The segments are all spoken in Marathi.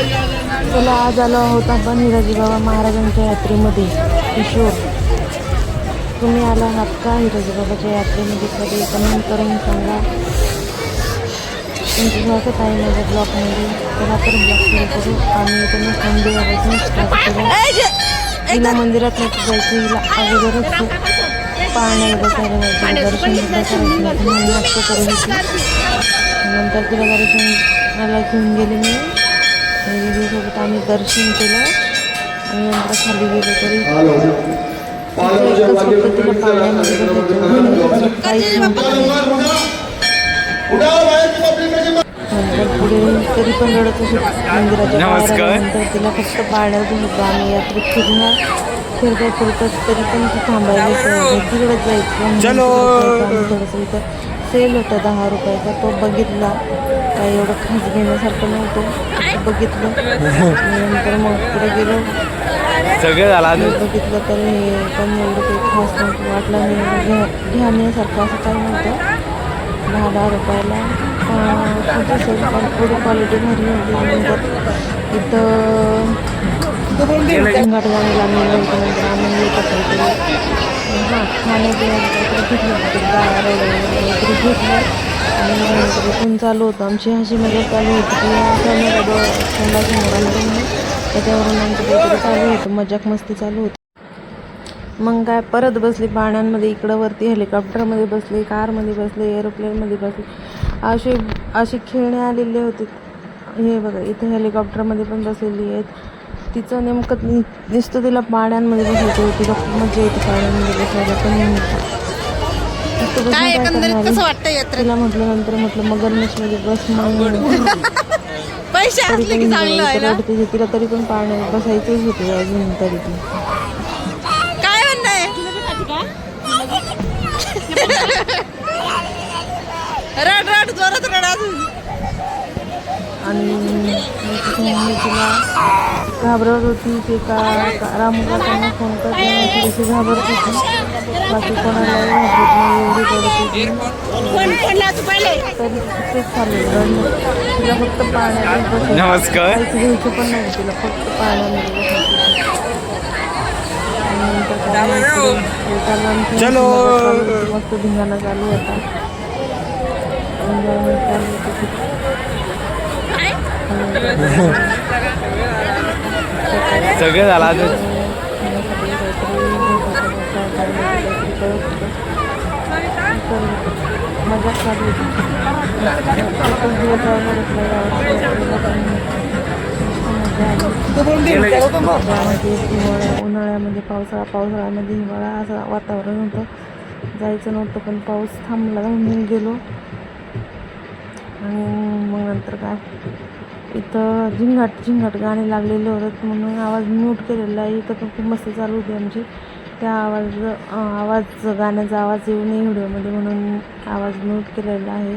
चला आज आलो आहोत आपण हिराजी बाबा महाराजांच्या यात्रेमध्ये किशोर. तुम्ही आला आहात का हिराजी बाबाच्या यात्रेमध्ये? कधी कमेंट करून सांगा. तुमचं स्वागत आहे माझ्या ब्लॉगमध्ये. चला तर ब्लॉग सुरू करू. आम्ही इथून मंदिरापासून स्टार्ट करू. हिला मंदिरात नको जायचं, हिला अगोदरच पाण्याला बसायला जायचं, दर्शन करायचं, नाट्य करून नंतर तिला दर्शनाला घेऊन गेले मी. सोबत आम्ही दर्शन केलं आणि नंतर खाली गेलो तरी एकच फक्त तिला पाण्यामध्ये नंतर पुढे तरी पण रडत होती मंदिराच्या बाहेर. नंतर तिला फक्त पाण्यात होतं. आम्ही यात्रेत फिरतात तरी पण ती थांबायला तिकडंच जायचं. आम्ही थोडंसं इथं सेल होता 10 रुपयाचा, तो बघितला. काही एवढं खास घेण्यासारखं नव्हतं, बघितलं. नंतर मग पुढे गेलो, सगळं झालं बघितलं तर हे पण एवढं काही खास नव्हतं वाटलं नाही. घेण्यासारखं असं काही नव्हतं. 10 रुपयाला खूप सेल, पण थोडी क्वालिटी भारी होती. नंतर इथं घाट गाणं लागलेलं होतं. नंतर आम्ही येत हां खाण्यापिण्याचं काहीतरी घेतलं, काहीतरी घेतलं आणि नंतर इथून चालू होतं आमची हशी मजा चालू होती की तोंडासमोर आलं म्हणून त्याच्यावरून आमचं काहीतरी चालू होतं, मजाक मस्ती चालू होती. मग काय परत बसली पाण्यांमध्ये, इकडं वरती हेलिकॉप्टरमध्ये बसले, कारमध्ये बसले, एरोप्लेनमध्ये बसले, असे खेळणे आलेले होते. हे बघा इथे हेलिकॉप्टरमध्ये पण बसलेली आहेत. तिचं नेमकं दिसतं तिला पाण्यांमध्ये बसायचं होती. तिला खूप मजा येते पाण्यांमध्ये बसायला. पण तिला म्हटलं मगरमच्छमध्ये बस. मग रडते तिला तरी पण पाण्यात बसायचंच होते अजून तरी ती. काय म्हणणं रड जोरात रड अजून. आणि तिला घाबरत होती ते का रामकाकांना फोन करते थोडीशी घाबरत होती. बाकी कोणालाही घाबरत नाही, एवढी करत होती. तरी तेच चालू रडणं. तिला फक्त पाण्यात बसायचं, घ्यायचं पण नाही तिला, फक्त पाण्यामध्ये बसायचं. मस्त धिंगाणा चालू होता, एन्जॉयमेंट चालू होती. सगळं झालं मजा चालू होती. उन्हाळ्यामध्ये पावसाळ्यामध्ये हिवाळा असं वातावरण होतं. जायचं नव्हतं पण पाऊस थांबला म्हणून गेलो. आणि मग नंतर काय इथं झिंगाट गाणे लागलेले होते म्हणून आवाज म्यूट केलेला आहे. इथं पण खूप मस्त चालू होती आमची. त्या आवाज गाण्याचा आवाज येऊ नये व्हिडिओमध्ये म्हणून आवाज म्यूट केलेला आहे.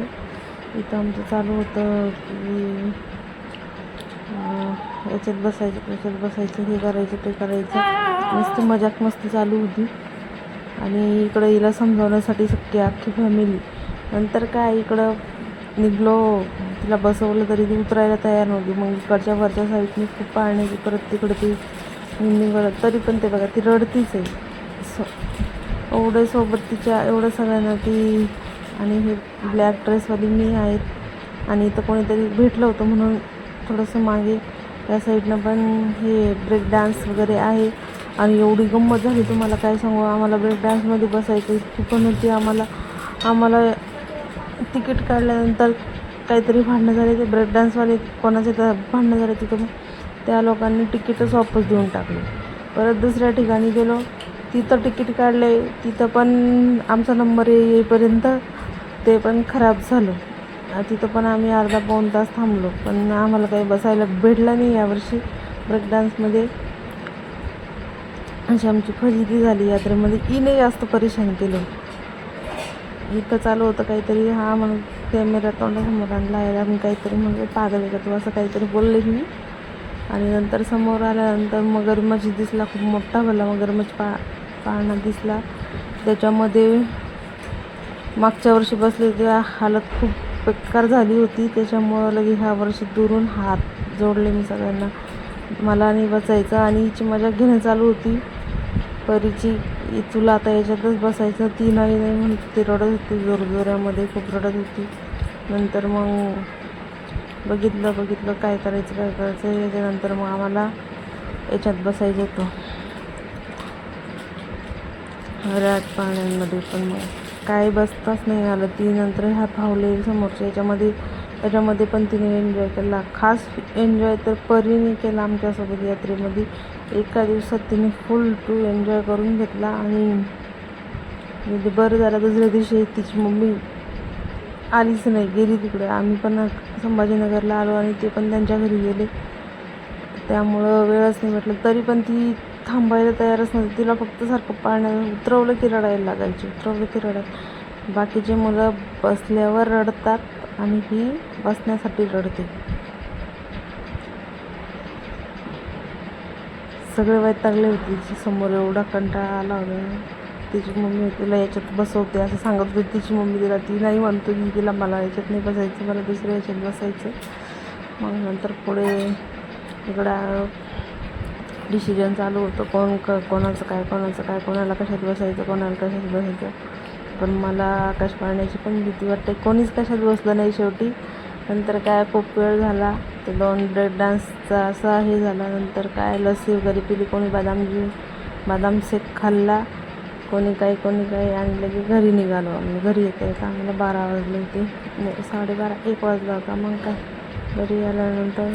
इथं आमचं चालू होतं की याच्यात बसायचं, हे करायचं ते करायचं, मस्त मजाक मस्ती चालू होती. आणि इकडं हिला समजावण्यासाठी सगळी अख्खी फॅमिली. नंतर काय इकडं निघलो, तिला बसवलं तरी ती उतरायला तयार नव्हती. मग इकडच्या वरच्या साईडनी खूप पाण्याची, परत तिकडं ती निघत तरी पण ते बघा ती रडतीच आहे. एवढं सोबत तिच्या एवढं सगळ्यांना ती. आणि हे ब्लॅक ड्रेसवाली मी आहेत आणि इथं कोणीतरी भेटलं होतं म्हणून थोडंसं मागे त्या साईडनं पण हे ब्रेक डान्स वगैरे आहे. आणि एवढी गंमत झाली तुम्हाला काय सांगू. आम्हाला ब्रेक डान्समध्ये बसायचं इतकी पण होती. आम्हाला तिकीट काढल्यानंतर काहीतरी भांडणं झाले, ते ब्रेक डान्सवाले कोणाचे तर भांडणं झाले. तिथं त्या लोकांनी तिकीटच वापस देऊन टाकले. परत दुसऱ्या ठिकाणी गेलो, तिथं तिकीट काढले, तिथं पण आमचा नंबर येईपर्यंत ते पण खराब झालं. तिथं पण आम्ही अर्धा पाऊण तास थांबलो, पण आम्हाला काही बसायला भेटलं नाही यावर्षी ब्रेक डान्समध्ये. अशी आमची फजिती झाली यात्रेमध्ये. ईने जास्त परेशान केलं. इथं चालू होतं काहीतरी, हा मग कॅमेरा तोंडासमोर आणला याला मी काहीतरी म्हणजे पागल आहे का तू असं काहीतरी बोलले मी. आणि नंतर समोर आल्यानंतर मगरमच्छ दिसला, खूप मोठा भला मगरमच्छ पाळणा दिसला. त्याच्यामध्ये मागच्या वर्षी बसले त्या हालत खूप बेकार झाली होती, त्याच्यामुळं लगे ह्या वर्षी दुरून हात जोडले मी सगळ्यांना. मला नाही बसायचं आणि हिची मजा घेणं चालू होती परीची. तुला आता याच्यातच बसायचं, ती नाही म्हणत ती रडत होती जोरजोऱ्यामध्ये, खूप रडत होती. नंतर मग बघितलं काय करायचं. याच्यानंतर मग आम्हाला याच्यात बसायचं होतं रॅट पाण्यामध्ये, पण मग काय बसताच नाही आलं. ती नंतर ह्या फावले समोरच्या याच्यामध्ये पण तिने एन्जॉय केला. खास एन्जॉय तर परीने केला आमच्यासोबत यात्रेमध्ये. एका दिवसात तिने फुल टू एन्जॉय करून घेतला. आणि बरं झालं दुसऱ्या दिवशी तिची मम्मी आलीच नाही, गेली तिकडे. आम्ही पण संभाजीनगरला आलो आणि ते पण त्यांच्या घरी गेले, त्यामुळं वेळच नाही भेटला. तरी पण ती थांबायला तयारच नव्हती. तिला फक्त सारखं पाण्यात उतरवलं की रडायला लागायची. बाकीचे मुलं बसल्यावर रडतात आणि ही बसण्यासाठी रडते. सगळे वैतागले होते तिची समोर, एवढा कंटाळा आला होता. तिची मम्मी तिला याच्यात बसवते असं सांगत होती. तिची मम्मी तिला, ती नाही म्हणतो की तिला मला याच्यात नाही बसायचं, मला दुसऱ्या याच्यात बसायचं. मग नंतर पुढे इकडं डिसिजन चालू होतं, कोणाचं काय कोणाला कशात बसायचं. पण मला आकाश पाळण्याची पण भीती वाटते, कोणीच कशात बसलं नाही शेवटी. नंतर काय खूप वेळ झाला, ते 2 ब्रेक डान्सचा असा हे झाला. नंतर काय लस्सी वगैरे पिली, कोणी बदाम शेक खाल्ला, कोणी काही आणलं की घरी निघालो आम्ही. घरी येता आम्हाला 12 वाजले होते, 12:30 1 वाजला होता. मग काय घरी आल्यानंतर